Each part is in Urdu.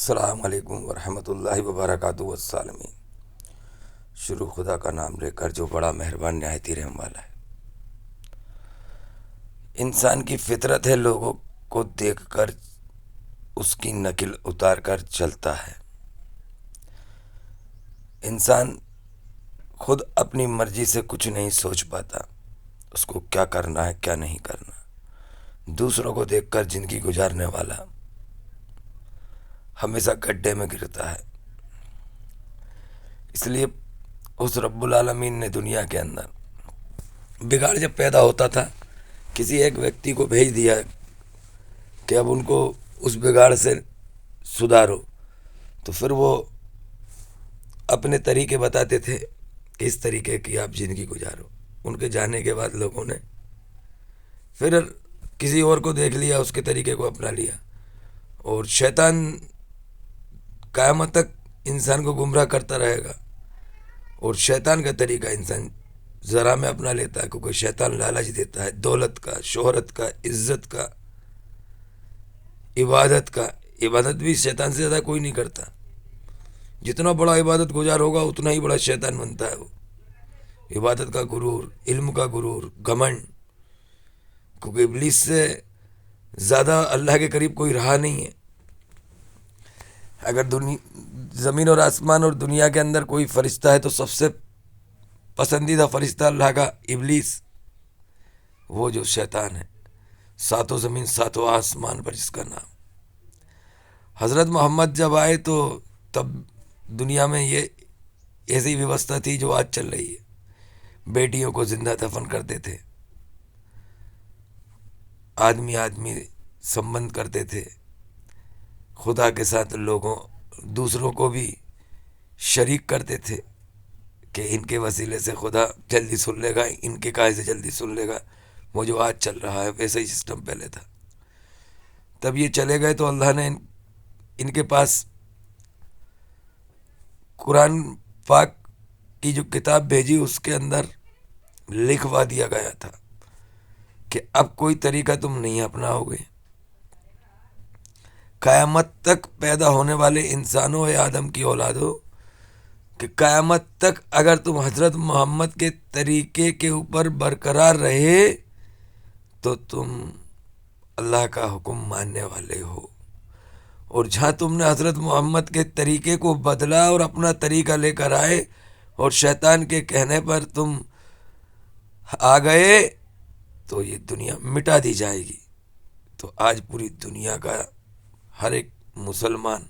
السلام علیکم ورحمۃ اللہ وبرکاتہ والسلام۔ شروع خدا کا نام لے کر جو بڑا مہربان نہایت ہی رحم والا ہے۔ انسان کی فطرت ہے لوگوں کو دیکھ کر اس کی نقل اتار کر چلتا ہے۔ انسان خود اپنی مرضی سے کچھ نہیں سوچ پاتا، اس کو کیا کرنا ہے کیا نہیں کرنا۔ دوسروں کو دیکھ کر زندگی گزارنے والا ہمیشہ گڈھے میں گرتا ہے۔ اس لیے اس رب العالمین نے دنیا کے اندر بگاڑ جب پیدا ہوتا تھا، کسی ایک ویکتی کو بھیج دیا کہ اب ان کو اس بگاڑ سے سدھارو، تو پھر وہ اپنے طریقے بتاتے تھے کہ اس طریقے کی آپ زندگی گزارو۔ ان کے جانے کے بعد لوگوں نے پھر کسی اور کو دیکھ لیا، اس کے طریقے کو اپنا لیا، اور شیطان قیامت تک انسان کو گمراہ کرتا رہے گا۔ اور شیطان کا طریقہ انسان ذرا میں اپنا لیتا ہے، کیونکہ شیطان لالچ دیتا ہے دولت کا، شہرت کا، عزت کا، عبادت کا۔ عبادت بھی شیطان سے زیادہ کوئی نہیں کرتا۔ جتنا بڑا عبادت گزار ہوگا اتنا ہی بڑا شیطان بنتا ہے وہ۔ عبادت کا غرور، علم کا غرور، گھمنڈ، کیونکہ ابلیس سے زیادہ اللہ کے قریب کوئی رہا نہیں ہے۔ اگر زمین اور آسمان اور دنیا کے اندر کوئی فرشتہ ہے تو سب سے پسندیدہ فرشتہ اللہ کا ابلیس، وہ جو شیطان ہے، ساتوں زمین ساتوں آسمان پر جس کا نام۔ حضرت محمد جب آئے تو تب دنیا میں یہ ایسی ویوستھا تھی جو آج چل رہی ہے۔ بیٹیوں کو زندہ دفن کرتے تھے، آدمی آدمی سمبند کرتے تھے، خدا کے ساتھ لوگوں دوسروں کو بھی شریک کرتے تھے کہ ان کے وسیلے سے خدا جلدی سن لے گا، ان کے کائے سے جلدی سن لے گا۔ وہ جو آج چل رہا ہے ویسا ہی سسٹم پہلے تھا۔ تب یہ چلے گئے تو اللہ نے ان کے پاس قرآن پاک کی جو کتاب بھیجی، اس کے اندر لکھوا دیا گیا تھا کہ اب کوئی طریقہ تم نہیں اپناؤ گے۔ قیامت تک پیدا ہونے والے انسانوں اے آدم کی اولادوں، کہ قیامت تک اگر تم حضرت محمد کے طریقے کے اوپر برقرار رہے تو تم اللہ کا حکم ماننے والے ہو، اور جہاں تم نے حضرت محمد کے طریقے کو بدلا اور اپنا طریقہ لے کر آئے اور شیطان کے کہنے پر تم آ گئے تو یہ دنیا مٹا دی جائے گی۔ تو آج پوری دنیا کا ہر ایک مسلمان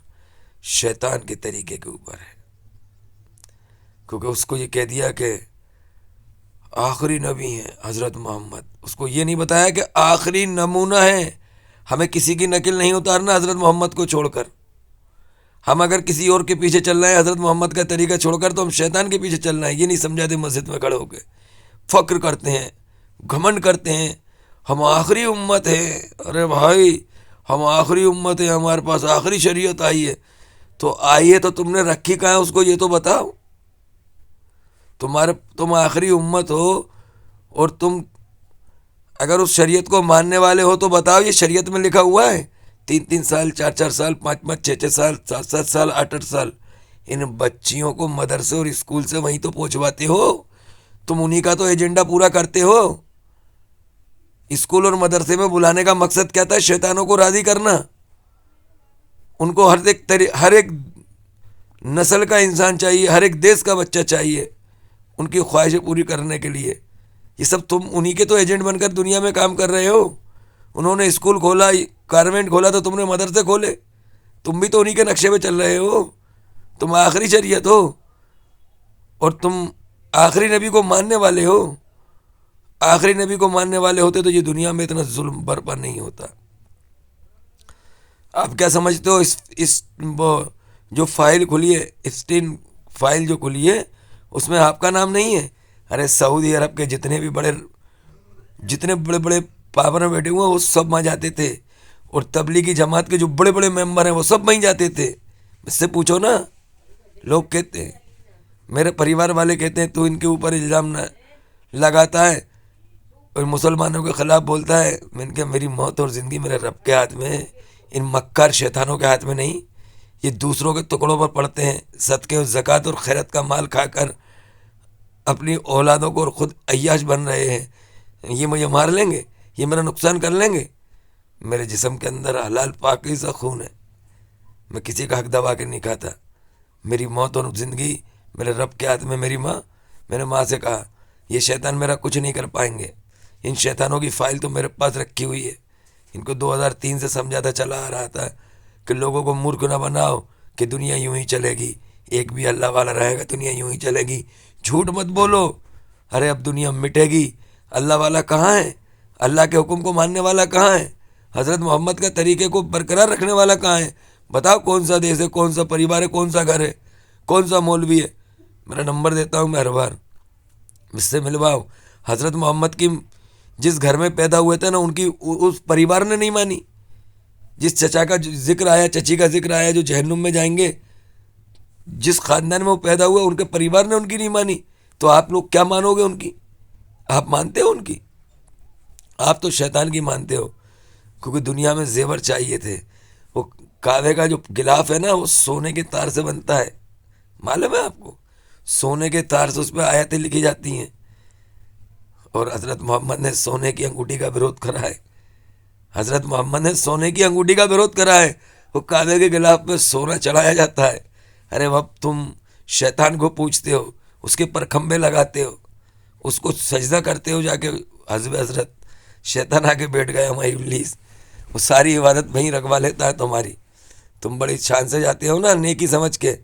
شیطان کے طریقے کے اوپر ہے، کیونکہ اس کو یہ کہہ دیا کہ آخری نبی ہیں حضرت محمد۔ اس کو یہ نہیں بتایا کہ آخری نمونہ ہے، ہمیں کسی کی نقل نہیں اتارنا حضرت محمد کو چھوڑ کر۔ ہم اگر کسی اور کے پیچھے چل رہے ہیں حضرت محمد کا طریقہ چھوڑ کر، تو ہم شیطان کے پیچھے چل رہے ہیں۔ یہ نہیں سمجھاتے مسجد میں کھڑے ہو کے، فخر کرتے ہیں، گھمنڈ کرتے ہیں، ہم آخری امت ہیں۔ ارے بھائی، ہم آخری امت ہیں، ہمارے پاس آخری شریعت آئی ہے۔ تو آئی ہے تو تم نے رکھی کہاں ہے اس کو یہ تو بتاؤ۔ تم آخری امت ہو، اور تم اگر اس شریعت کو ماننے والے ہو تو بتاؤ یہ شریعت میں لکھا ہوا ہے 3 سال، 4 سال، 5 6 سال، 7 سال، 8 سال ان بچیوں کو مدرسے اور اسکول سے وہیں تو پہنچواتے ہو۔ تم انہی کا تو ایجنڈا پورا کرتے ہو۔ اسکول اور مدرسے میں بلانے کا مقصد کیا تھا؟ شیطانوں کو راضی کرنا۔ ان کو ہر ایک نسل کا انسان چاہیے، ہر ایک دیش کا بچہ چاہیے، ان کی خواہشیں پوری کرنے کے لیے۔ یہ سب تم انہی کے تو ایجنٹ بن کر دنیا میں کام کر رہے ہو۔ انہوں نے اسکول کھولا، گارمنٹ کھولا، تو تم نے مدرسے کھولے۔ تم بھی تو انہی کے نقشے پہ چل رہے ہو۔ تم آخری شریعت ہو، اور تم آخری نبی کو ماننے والے ہو۔ آخری نبی کو ماننے والے ہوتے تو یہ دنیا میں اتنا ظلم برپا نہیں ہوتا۔ آپ کیا سمجھتے ہو؟ جو فائل کھلی ہے، اسٹین فائل جو کھلی ہے، اس میں آپ کا نام نہیں ہے؟ ارے سعودی عرب کے جتنے بڑے بڑے پاور میں بیٹھے ہوئے ہیں وہ سب وہاں جاتے تھے، اور تبلیغی جماعت کے جو بڑے بڑے ممبر ہیں وہ سب وہیں جاتے تھے۔ اس سے پوچھو نا۔ لوگ کہتے ہیں، میرے پریوار والے کہتے ہیں تو ان کے اوپر الزام نہ لگاتا ہے اور مسلمانوں کے خلاف بولتا ہے۔ میں نے کہا میری موت اور زندگی میرے رب کے ہاتھ میں ہے، ان مکار شیطانوں کے ہاتھ میں نہیں۔ یہ دوسروں کے ٹکڑوں پر پڑتے ہیں، صدقے اور زکوٰۃ اور خیرات کا مال کھا کر اپنی اولادوں کو اور خود عیاش بن رہے ہیں۔ یہ مجھے مار لیں گے، یہ میرا نقصان کر لیں گے۔ میرے جسم کے اندر حلال پاکیزہ خون ہے، میں کسی کا حق دبا کے نہیں کھاتا۔ میری موت اور زندگی میرے رب کے ہاتھ میں۔ میں نے ماں سے کہا یہ شیطان میرا کچھ نہیں کر پائیں گے، ان شیطانوں کی فائل تو میرے پاس رکھی ہوئی ہے۔ ان کو 2003 سے سمجھاتا چلا آ رہا تھا کہ لوگوں کو مورکھ نہ بناؤ کہ دنیا یوں ہی چلے گی، ایک بھی اللہ والا رہے گا دنیا یوں ہی چلے گی۔ جھوٹ مت بولو، ارے اب دنیا مٹے گی، اللہ والا کہاں ہے؟ اللہ کے حکم کو ماننے والا کہاں ہے؟ حضرت محمد کا طریقے کو برقرار رکھنے والا کہاں ہے؟ بتاؤ کون سا دیش ہے، کون سا پریوار ہے، کون سا گھر ہے، کون سا مولوی ہے؟ میرا نمبر دیتا ہوں میں ہر بار، اس سے ملواؤ۔ حضرت محمد کی جس گھر میں پیدا ہوئے تھے نا، ان کی اس پریوار نے نہیں مانی۔ جس چچا کا ذکر آیا، چچی کا ذکر آیا جو جہنم میں جائیں گے، جس خاندان میں وہ پیدا ہوئے ان کے پریوار نے ان کی نہیں مانی، تو آپ لوگ کیا مانو گے ان کی؟ آپ مانتے ہو ان کی؟ آپ تو شیطان کی مانتے ہو، کیونکہ دنیا میں زیور چاہیے تھے۔ وہ کعبے کا جو غلاف ہے نا، وہ سونے کے تار سے بنتا ہے، معلوم ہے آپ کو؟ سونے کے تار سے اس پہ آیتیں لکھی جاتی ہیں، اور حضرت محمد نے سونے کی انگوٹھی کا وروଧ کرا ہے۔ حضرت محمد نے سونے کی انگوٹھی کا وروଧ کرا ہے، وہ کعبے کے غلاف پہ سونا چڑھایا جاتا ہے۔ ارے اب تم شیطان کو پوچھتے ہو، اس کے پر کھمبے لگاتے ہو، اس کو سجدہ کرتے ہو جا کے حضب حضرت۔ شیطان آ کے بیٹھ گیا ہماری ابلیس، وہ ساری عبادت وہیں رکھوا لیتا ہے تمہاری۔ تم بڑی شان سے جاتے ہو نا نیکی سمجھ کے،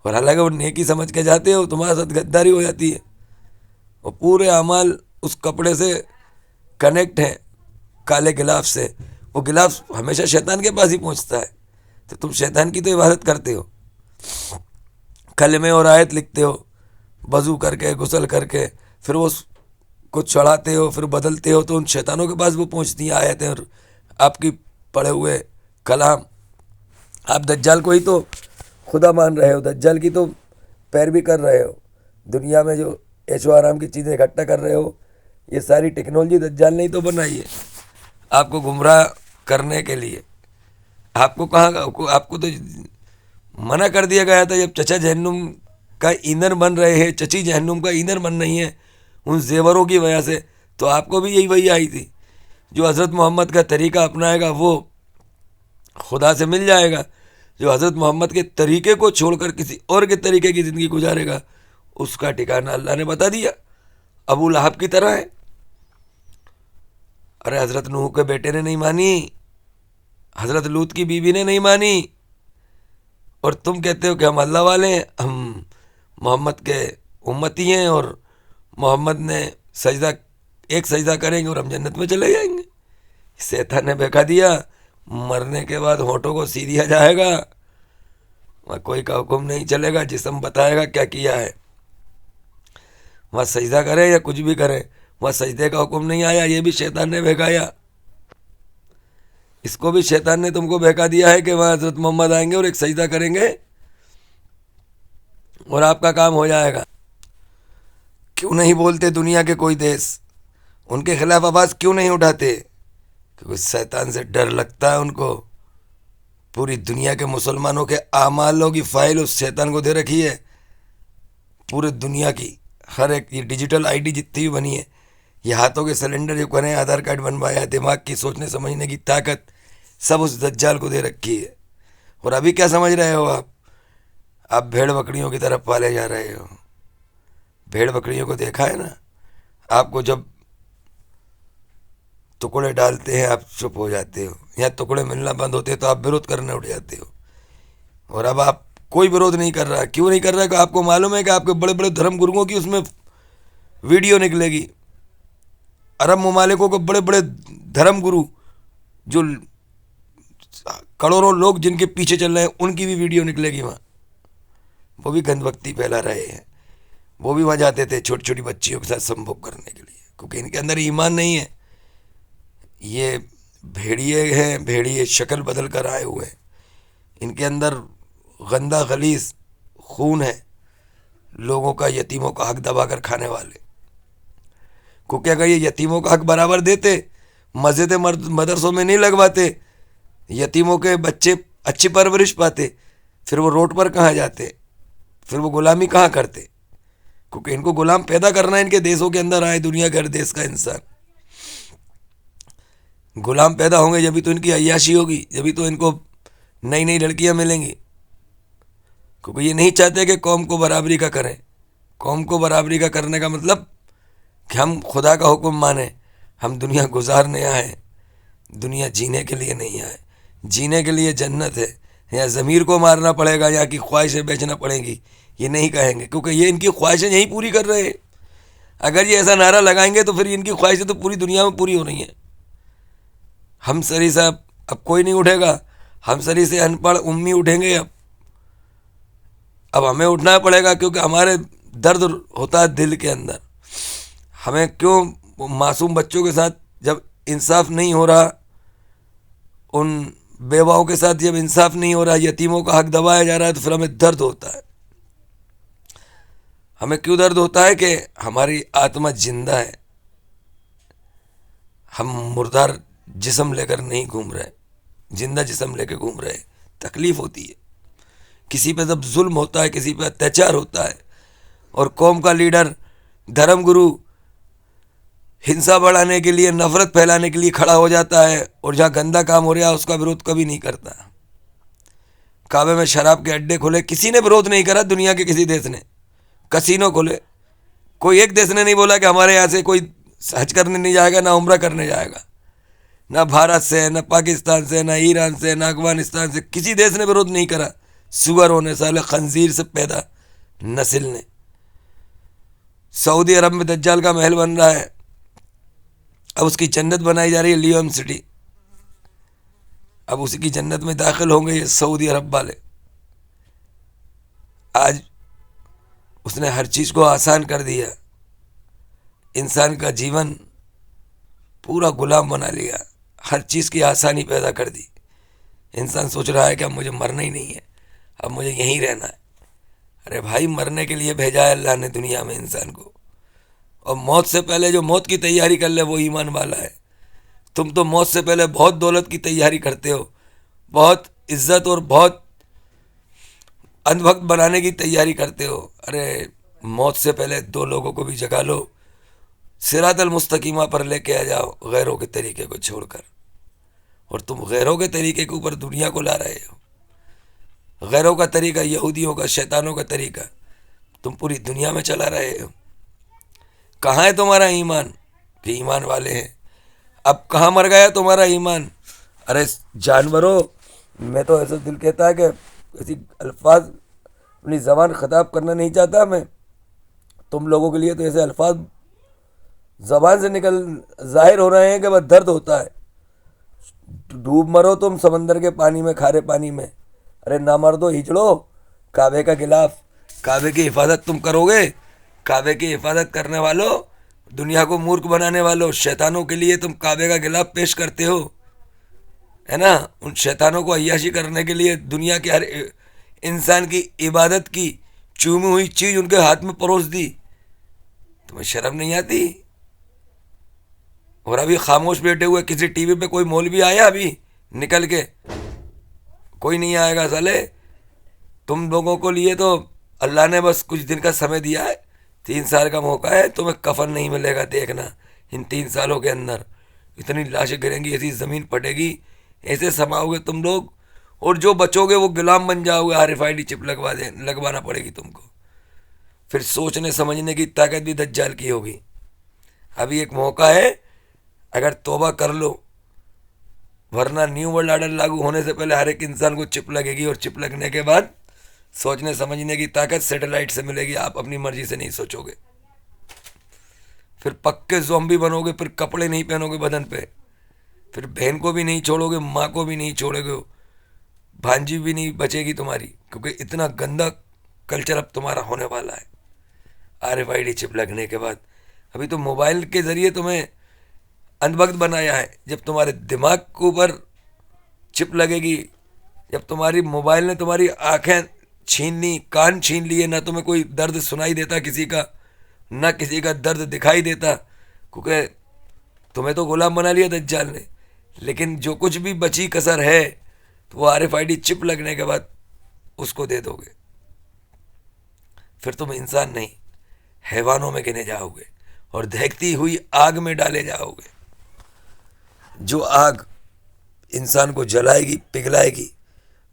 اور حالانکہ وہ نیکی سمجھ کے جاتے ہو، تمہارے ساتھ غداری ہو جاتی ہے۔ وہ پورے اعمال اس کپڑے سے کنیکٹ ہیں، کالے غلاف سے۔ وہ غلاف ہمیشہ شیطان کے پاس ہی پہنچتا ہے، تو تم شیطان کی تو عبادت کرتے ہو، کلمے اور آیت لکھتے ہو، وضو کر کے غسل کر کے، پھر وہ کو چڑھاتے ہو، پھر بدلتے ہو، تو ان شیطانوں کے پاس وہ پہنچتی ہیں آیتیں اور آپ کی پڑھے ہوئے کلام۔ آپ دجال کو ہی تو خدا مان رہے ہو، دجال کی تو پیروی کر رہے ہو۔ دنیا میں جو عیش و آرام کی چیزیں اکٹھا کر رہے ہو، یہ ساری ٹیکنالوجی دجال نے ہی تو بنائی ہے آپ کو گمراہ کرنے کے لیے۔ آپ کو آپ کو تو منع کر دیا گیا تھا، جب چچا جہنم کا ایندھن بن رہے ہیں، چچی جہنم کا ایندھن بن رہی ہیں ان زیوروں کی وجہ سے، تو آپ کو بھی یہی وہی آئی تھی۔ جو حضرت محمد کا طریقہ اپنائے گا وہ خدا سے مل جائے گا، جو حضرت محمد کے طریقے کو چھوڑ کر کسی اور کے طریقے کی زندگی گزارے گا، اس کا ٹھکانہ اللہ نے بتا دیا۔ ابو لہب کی طرح ہے۔ ارے حضرت نوح کے بیٹے نے نہیں مانی، حضرت لوط کی بیوی نے نہیں مانی، اور تم کہتے ہو کہ ہم اللہ والے ہیں، ہم محمد کے امتی ہیں، اور محمد نے ایک سجدہ کریں گے اور ہم جنت میں چلے جائیں گے۔ شیطان نے بہکا دیا، مرنے کے بعد ہونٹوں کو سی دیا جائے گا، وہاں کوئی کا حکم نہیں چلے گا، جسم بتائے گا کیا کیا ہے۔ وہاں سجدہ کریں یا کچھ بھی کریں، وہاں سجدے کا حکم نہیں آیا، یہ بھی شیطان نے بہکایا۔ اس کو بھی شیطان نے تم کو بہکا دیا ہے کہ وہاں حضرت محمد آئیں گے اور ایک سجدہ کریں گے اور آپ کا کام ہو جائے گا۔ کیوں نہیں بولتے دنیا کے کوئی دیش؟ ان کے خلاف آواز کیوں نہیں اٹھاتے؟ کیونکہ شیطان سے ڈر لگتا ہے ان کو۔ پوری دنیا کے مسلمانوں کے اعمالوں کی فائل اس شیطان کو دے رکھی ہے، پورے دنیا کی ہر ایک یہ ڈیجیٹل آئی ڈی جتنی بھی بنی ہے، یہ ہاتھوں کے سلنڈر جو کریں، آدھار کارڈ بنوایا، دماغ کی سوچنے سمجھنے کی طاقت سب اس دجال کو دے رکھی ہے۔ اور ابھی کیا سمجھ رہے ہو آپ بھیڑ بکریوں کی طرف پالے جا رہے ہو۔ بھیڑ بکریوں کو دیکھا ہے نا، آپ کو جب ٹکڑے ڈالتے ہیں آپ چپ ہو جاتے ہو، یا ٹکڑے ملنا بند ہوتے ہیں تو آپ وروଧ کرنے اٹھ جاتے ہو، اور اب آپ کوئی وروଧ نہیں کر رہا۔ کیوں نہیں کر رہا؟ کہ آپ کو معلوم ہے کہ آپ کے بڑے بڑے دھرم گروؤں کی اس میں ویڈیو نکلے گی، عرب ممالکوں کو بڑے بڑے دھرم گرو جو کروڑوں لوگ جن کے پیچھے چل رہے ہیں، ان کی بھی ویڈیو نکلے گی وہاں۔ وہ بھی گند بھکتی پھیلا رہے ہیں، وہ بھی وہاں جاتے تھے چھوٹی چھوٹی بچیوں کے ساتھ سمبھوگ کرنے کے لیے، کیونکہ ان کے اندر ایمان نہیں ہے۔ یہ بھیڑیے ہیں، بھیڑیے شکل بدل کر آئے ہوئے ہیں، ان کے اندر گندا غلیظ خون ہے، لوگوں کا یتیموں کا حق دبا کر کھانے والے۔ کیونکہ اگر یہ یتیموں کا حق برابر دیتے، مسجد مدرسوں میں نہیں لگواتے، یتیموں کے بچے اچھی پرورش پاتے، پھر وہ روڈ پر کہاں جاتے, پھر وہ غلامی کہاں کرتے, کیونکہ ان کو غلام پیدا کرنا ہے ان کے دیشوں کے اندر آئے دنیا کے ہر دیش کا انسان. غلام پیدا ہوں گے جبھی تو ان کی عیاشی ہوگی, جبھی تو ان کو نئی نئی لڑکیاں ملیں گی, کیونکہ یہ نہیں چاہتے کہ قوم کو برابری کا کریں. قوم کو برابری کا کرنے کا مطلب کہ ہم خدا کا حکم مانیں, ہم دنیا گزارنے آئے, دنیا جینے کے لیے نہیں آئے. جینے کے لیے جنت ہے, یا ضمیر کو مارنا پڑے گا, یا کی خواہشیں بیچنا پڑیں گی, یہ نہیں کہیں گے, کیونکہ یہ ان کی خواہشیں یہی پوری کر رہے ہیں. اگر یہ ایسا نعرہ لگائیں گے تو پھر ان کی خواہشیں تو پوری دنیا میں پوری ہو رہی ہیں. ہم سری صاحب اب کوئی نہیں اٹھے گا, ہم سری سے ان پڑھ امی اٹھیں گے. اب ہمیں اٹھنا پڑے گا, کیونکہ ہمارے درد ہوتا ہے دل کے اندر. ہمیں کیوں معصوم بچوں کے ساتھ جب انصاف نہیں ہو رہا, ان بیواؤں کے ساتھ جب انصاف نہیں ہو رہا, یتیموں کا حق دبایا جا رہا ہے, تو پھر ہمیں درد ہوتا ہے. ہمیں کیوں درد ہوتا ہے کہ ہماری آتما زندہ ہے, ہم مردار جسم لے کر نہیں گھوم رہے, زندہ جسم لے کے گھوم رہے. تکلیف ہوتی ہے کسی پہ جب ظلم ہوتا ہے, کسی پہ اتیاچار ہوتا ہے, اور قوم کا لیڈر دھرم گرو ہنسا بڑھانے کے لیے, نفرت پھیلانے کے لیے کھڑا ہو جاتا ہے, اور جہاں گندا کام ہو رہا ہے اس کا وروଧ کبھی نہیں کرتا. کعبے میں شراب کے اڈے کھلے, کسی نے وروଧ نہیں کرا, دنیا کے کسی دیش نے. کسینو کھلے, کوئی ایک دیش نے نہیں بولا کہ ہمارے یہاں سے کوئی حج کرنے نہیں جائے گا, نہ عمرہ کرنے جائے گا. نہ بھارت سے, نہ پاکستان سے, نہ ایران سے, نہ افغانستان سے, کسی دیش نے وروଧ نہیں کرا. سور ہونے سالے خنزیر سے پیدا نسل نے. سعودی عرب میں دجال کا محل بن رہا ہے, اب اس کی جنت بنائی جا رہی ہے, لیوم سٹی. اب اسی کی جنت میں داخل ہوں گے یہ سعودی عرب والے. آج اس نے ہر چیز کو آسان کر دیا, انسان کا جیون پورا غلام بنا لیا, ہر چیز کی آسانی پیدا کر دی. انسان سوچ رہا ہے کہ اب مجھے مرنا ہی نہیں ہے, اب مجھے یہیں رہنا ہے. ارے بھائی, مرنے کے لیے بھیجا ہے اللہ نے دنیا میں انسان کو, اور موت سے پہلے جو موت کی تیاری کر لے وہ ایمان والا ہے. تم تو موت سے پہلے بہت دولت کی تیاری کرتے ہو, بہت عزت اور بہت اندھ بھکت بنانے کی تیاری کرتے ہو. ارے موت سے پہلے دو لوگوں کو بھی جگا لو, صراط المستقیمہ پر لے کے آ جاؤ, غیروں کے طریقے کو چھوڑ کر. اور تم غیروں کے طریقے کے اوپر دنیا کو لا رہے ہو. غیروں کا طریقہ, یہودیوں کا, شیطانوں کا طریقہ تم پوری دنیا میں چلا رہے ہو. کہاں ہے تمہارا ایمان کہ ایمان والے ہیں؟ اب کہاں مر گیا تمہارا ایمان؟ ارے جانوروں, میں تو ایسا دل کہتا ہے کہ ایسی الفاظ اپنی زبان خطاب کرنا نہیں چاہتا میں. تم لوگوں کے لیے تو ایسے الفاظ زبان سے نکل ظاہر ہو رہے ہیں کہ بس درد ہوتا ہے. ڈوب مرو تم سمندر کے پانی میں, کھارے پانی میں. ارے نہ مردو ہچڑو, کعبے کا غلاف, کعبے کی حفاظت تم کرو گے. کعبے کی حفاظت کرنے والوں, دنیا کو مورکھ بنانے والوں, شیطانوں کے لیے تم کعبے کا غلاف پیش کرتے ہو, ہے نا. ان شیطانوں کو عیاشی کرنے کے لیے دنیا کے ہر انسان کی عبادت کی چومی ہوئی چیز ان کے ہاتھ میں پروس دی. تمہیں شرم نہیں آتی؟ اور ابھی خاموش بیٹھے ہوئے, کسی ٹی وی پہ کوئی مولوی آیا ابھی نکل کے؟ کوئی نہیں آئے گا سالے. تم لوگوں کو لیے تو اللہ نے بس کچھ دن کا سمے دیا ہے, 3 سال کا موقع ہے. تمہیں کفن نہیں ملے گا, دیکھنا ان 3 سالوں کے اندر اتنی لاشیں گریں گی, ایسی زمین پھٹے گی, ایسے سماؤ گے تم لوگ, اور جو بچو گے وہ غلام بن جاؤ گے. RFID چپ لگوانا پڑے گی تم کو. پھر سوچنے سمجھنے کی طاقت بھی دجال کی ہوگی. ابھی ایک موقع ہے, اگر توبہ کر لو, ورنہ نیو ورلڈ آرڈر لاگو ہونے سے پہلے ہر ایک انسان کو چپ لگے گی, اور چپ لگنے کے بعد سوچنے سمجھنے کی طاقت سیٹلائٹ سے ملے گی. آپ اپنی مرضی سے نہیں سوچو گے, پھر پکے زومبی بنو گے, پھر کپڑے نہیں پہنو گے بدن پہ, پھر بہن کو بھی نہیں چھوڑو گے, ماں کو بھی نہیں چھوڑو گے, بھانجی بھی نہیں بچے گی تمہاری, کیونکہ اتنا گندا کلچر اب تمہارا ہونے والا ہے RFID چپ لگنے کے بعد. ابھی تو موبائل کے ذریعے تمہیں اندھ بھگت بنایا ہے. جب تمہارے دماغ کے اوپر چپ لگے گی, جب تمہاری موبائل نے تمہاری آنکھیں چھین لی, کان چھین لیے, نہ تمہیں کوئی درد سنائی دیتا کسی کا, نہ کسی کا درد دکھائی دیتا, کیونکہ تمہیں تو غلام بنا لیا دجال نے. لیکن جو کچھ بھی بچی کسر ہے تو وہ RFID چپ لگنے کے بعد اس کو دے دو گے، پھر تم انسان نہیں حیوانوں میں گنے جاؤ گے اور دہکتی ہوئی آگ میں ڈالے جاؤ گے۔ جو آگ انسان کو جلائے گی، پگھلائے گی،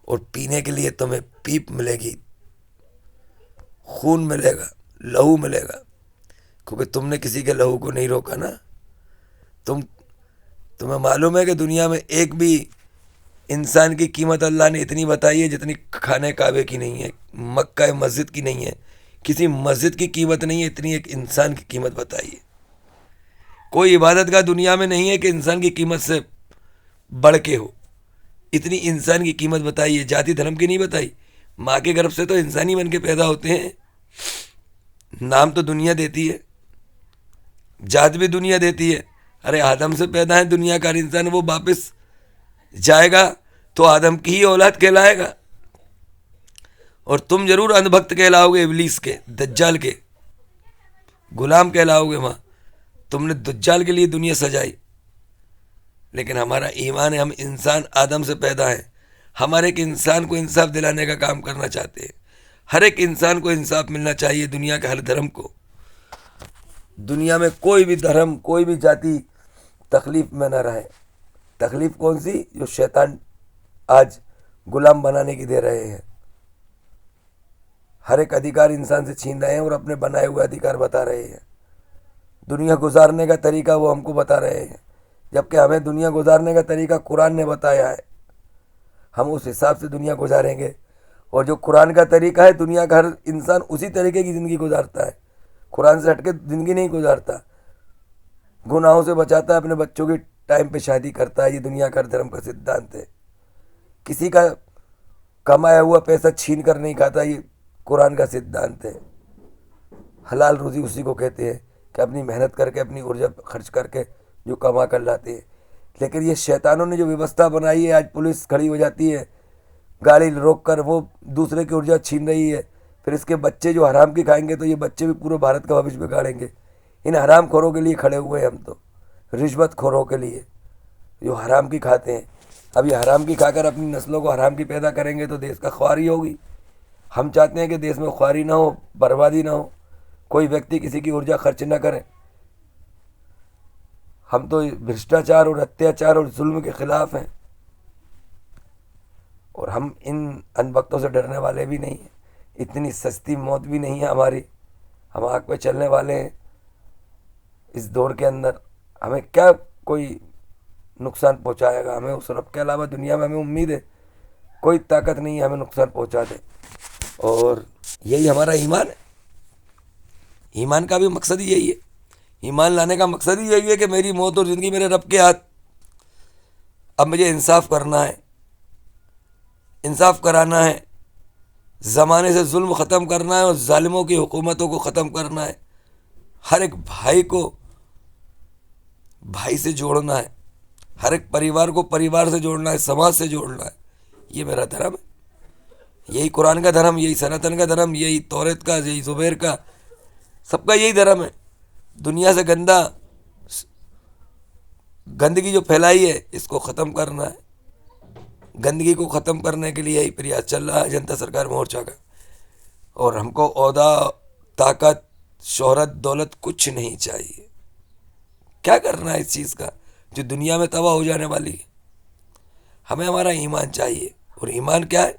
اور پینے کے لیے تمہیں پیپ ملے گی، خون ملے گا، لہو ملے گا، کیونکہ تم نے کسی کے لہو کو نہیں روکا نا۔ تمہیں معلوم ہے کہ دنیا میں ایک بھی انسان کی قیمت اللہ نے اتنی بتائی ہے جتنی خانہ کعبے کی نہیں ہے، مکہ مسجد کی نہیں ہے، کسی مسجد کی قیمت نہیں ہے، اتنی ایک انسان کی قیمت بتائی ہے۔ کوئی عبادت گاہ دنیا میں نہیں ہے کہ انسان کی قیمت سے بڑھ کے ہو، اتنی انسان کی قیمت بتائی ہے، ذاتی دھرم کی نہیں بتائی۔ ماں کے گرب سے تو انسانی بن کے پیدا ہوتے ہیں، نام تو دنیا دیتی ہے، ذات بھی دنیا دیتی ہے۔ ارے آدم سے پیدا ہے دنیا کا انسان، وہ واپس جائے گا تو آدم کی ہی اولاد کہلائے گا، اور تم ضرور اندھ بھکت کہلاؤ گے، ابلیس کے، دجال کے غلام کہلاؤ گے۔ وہاں تم نے دجال کے لیے دنیا سجائی، لیکن ہمارا ایمان ہے، ہم انسان آدم سے پیدا ہیں، ہم ہر ایک انسان کو انصاف دلانے کا کام کرنا چاہتے ہیں۔ ہر ایک انسان کو انصاف ملنا چاہیے، دنیا کے ہر دھرم کو۔ دنیا میں کوئی بھی دھرم، کوئی بھی ذاتی تکلیف میں نہ رہے۔ تکلیف کون سی؟ جو شیطان آج غلام بنانے کی دے رہے ہیں۔ ہر ایک ادھیکار انسان سے چھین رہے ہیں اور اپنے بنائے ہوئے ادھیکار بتا رہے ہیں۔ دنیا گزارنے کا طریقہ وہ ہم کو بتا رہے ہیں، جبکہ ہمیں دنیا گزارنے کا طریقہ قرآن نے بتایا ہے۔ ہم اس حساب سے دنیا گزاریں گے، اور جو قرآن کا طریقہ ہے، دنیا کا ہر انسان اسی طریقے کی زندگی گزارتا ہے، قرآن سے ہٹ کے زندگی نہیں گزارتا۔ گناہوں سے بچاتا ہے، اپنے بچوں کی ٹائم پہ شادی کرتا ہے، یہ دنیا کا دھرم کا سدھانت ہے۔ کسی کا کمایا ہوا پیسہ چھین کر نہیں کھاتا، یہ قرآن کا سدھانت ہے۔ حلال روزی اسی کو کہتے ہیں کہ اپنی محنت کر کے، اپنی ارجا خرچ کر کے جو کما کر لاتے ہیں۔ لیکن یہ شیطانوں نے جو ویوستھا بنائی ہے، آج پولیس کھڑی ہو جاتی ہے گاڑی روک کر، وہ دوسرے کی ارجا چھین رہی ہے، پھر اس کے بچے جو حرام کی کھائیں گے تو یہ بچے بھی پورے بھارت کا بھوش بگاڑیں گے۔ ان حرام خوروں کے لیے کھڑے ہوئے ہیں ہم تو، رشوت خوروں کے لیے جو حرام کی کھاتے ہیں۔ اب یہ حرام کی کھا کر اپنی نسلوں کو حرام کی پیدا کریں گے تو دیش کا خواری ہوگی۔ ہم چاہتے ہیں کہ دیش میں خواری نہ ہو، بربادی نہ ہو، کوئی ویکتی کسی کی ارجا خرچ نہ کرے۔ ہم تو بھرشٹاچار اور اتیاچار اور ظلم کے خلاف ہیں، اور ہم ان ان وقتوں سے ڈرنے والے بھی نہیں ہیں۔ اتنی سستی موت بھی نہیں ہے ہماری، ہم آگ پہ چلنے والے ہیں۔ اس دور کے اندر ہمیں کیا کوئی نقصان پہنچائے گا؟ ہمیں اس رب کے علاوہ دنیا میں ہمیں امید ہے کوئی طاقت نہیں ہے ہمیں نقصان پہنچا دے۔ اور یہی ہمارا ایمان ہے۔ ایمان کا بھی مقصد ہی یہی ہے، ایمان لانے کا مقصد ہی یہی ہے کہ میری موت اور زندگی میرے رب کے ہاتھ، اب مجھے انصاف کرنا ہے، انصاف کرانا ہے، زمانے سے ظلم ختم کرنا ہے اور ظالموں کی حکومتوں کو ختم کرنا ہے، ہر ایک بھائی کو بھائی سے جوڑنا ہے، ہر ایک پریوار کو پریوار سے جوڑنا ہے، سماج سے جوڑنا ہے۔ یہ میرا دھرم ہے، یہی قرآن کا دھرم، یہی سناتن کا دھرم، یہی توریت کا، یہی زبیر کا، سب کا یہی دھرم ہے۔ دنیا سے گندگی جو پھیلائی ہے اس کو ختم کرنا ہے۔ گندگی کو ختم کرنے کے لیے یہی پریاس چل رہا ہے جنتا سرکار مورچہ کا، اور ہم کو عہدہ، طاقت، شہرت، دولت کچھ نہیں چاہیے۔ کیا کرنا ہے اس چیز کا جو دنیا میں تباہ ہو جانے والی ہے؟ ہمیں ہمارا ایمان چاہیے، اور ایمان کیا ہے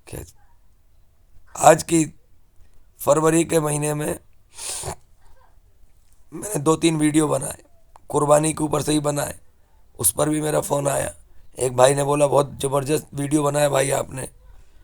کہ آج کی فروری کے مہینے میں میں نے 2-3 ویڈیو بنائے، قربانی کے اوپر سے ہی بنائے، اس پر بھی میرا فون آیا، ایک بھائی نے بولا بہت زبردست ویڈیو بنایا بھائی آپ نے،